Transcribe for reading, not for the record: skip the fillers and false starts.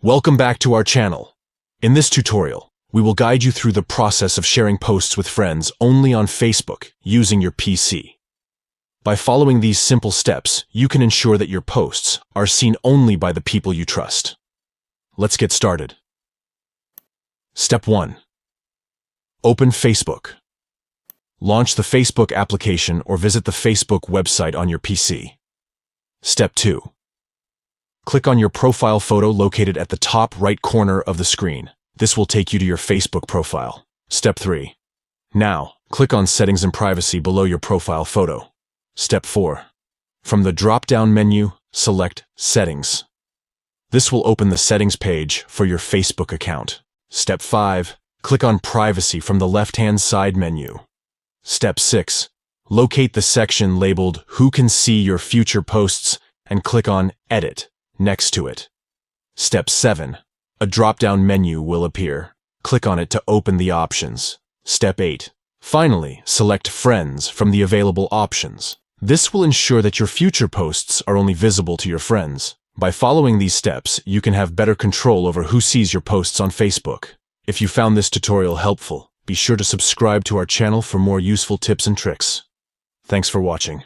Welcome back to our channel. In this tutorial, we will guide you through the process of sharing posts with friends only on Facebook using your PC. By following these simple steps, you can ensure that your posts are seen only by the people you trust. Let's get started. Step 1. Open Facebook. Launch the Facebook application or visit the Facebook website on your PC. Step 2. Click on your profile photo located at the top right corner of the screen. This will take you to your Facebook profile. Step 3. Now, click on Settings and Privacy below your profile photo. Step 4. From the drop-down menu, select Settings. This will open the settings page for your Facebook account. Step 5. Click on Privacy from the left-hand side menu. Step 6. Locate the section labeled Who Can See Your Future Posts and click on Edit next to it. Step 7. A drop-down menu will appear. Click on it to open the options. Step 8. Finally, select Friends from the available options. This will ensure that your future posts are only visible to your friends. By following these steps, you can have better control over who sees your posts on Facebook. If you found this tutorial helpful, be sure to subscribe to our channel for more useful tips and tricks. Thanks for watching.